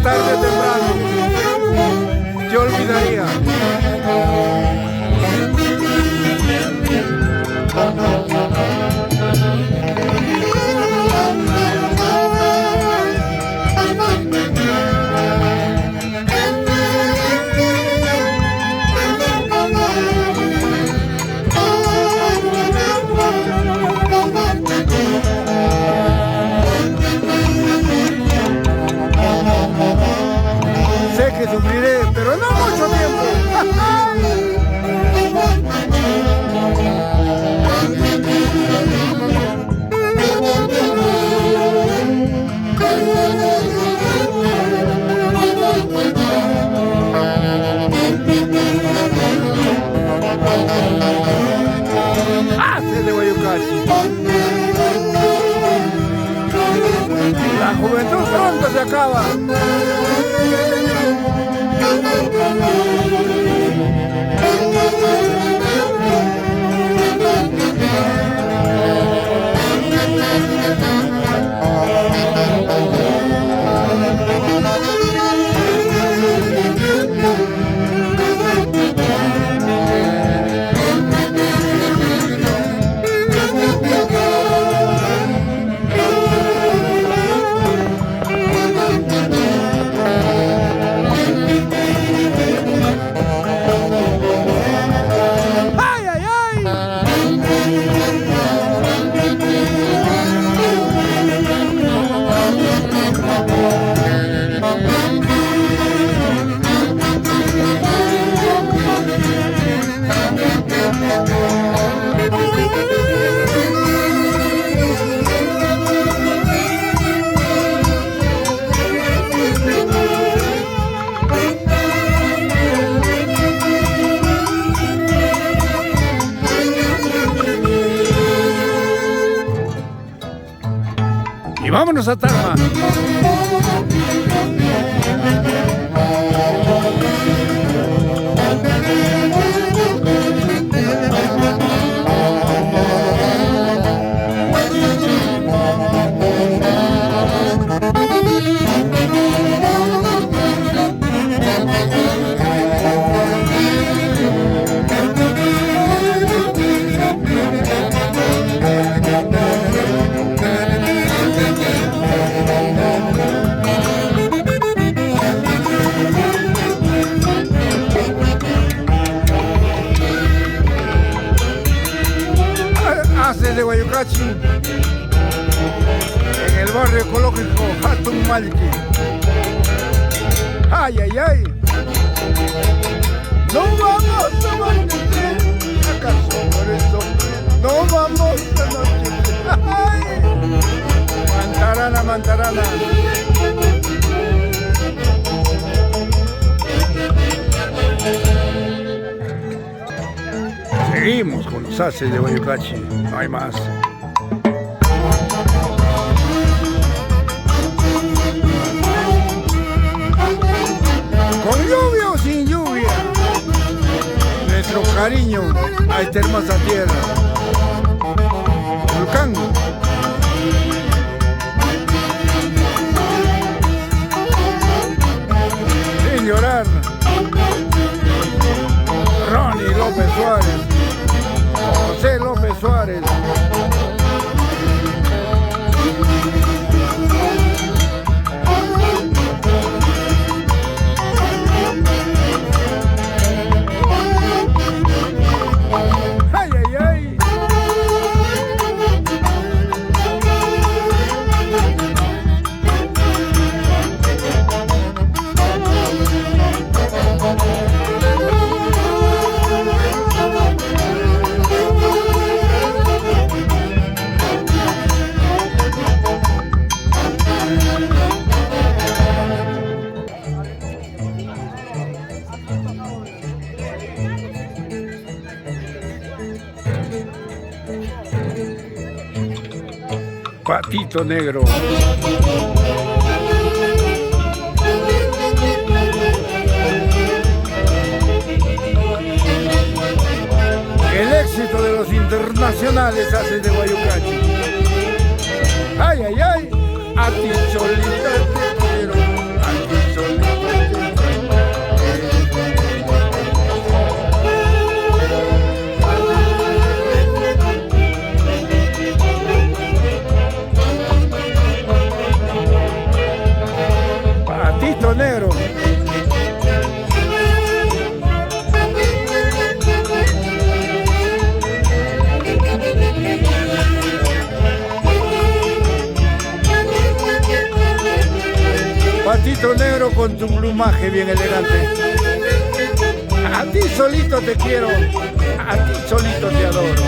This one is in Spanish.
tarde o temprano te olvidaría. Sé que sufriré, pero no mucho tiempo. Hace de Guayucachi. La juventud pronto se acaba. Y vámonos a Tarma. De Guayucachi, en el barrio ecológico Hatun Maliki. Ay, ay, ay. No vamos a amanecer, acaso por eso no vamos a anochecer. Ay. Mantarana, mantarana. Seguimos con los haces de Guayucachi, no hay más. Con lluvia o sin lluvia, nuestro cariño a esta hermosa tierra. Volcán. Sin llorar. Ronnie López Suárez. José López Suárez. Ay, ay, ay. Patito Negro. El éxito de los internacionales hace de Guayucachi. Ay, ay, ay, a ti solita te quiero, a ti plumaje bien elegante. A ti solito te quiero, a ti solito te adoro.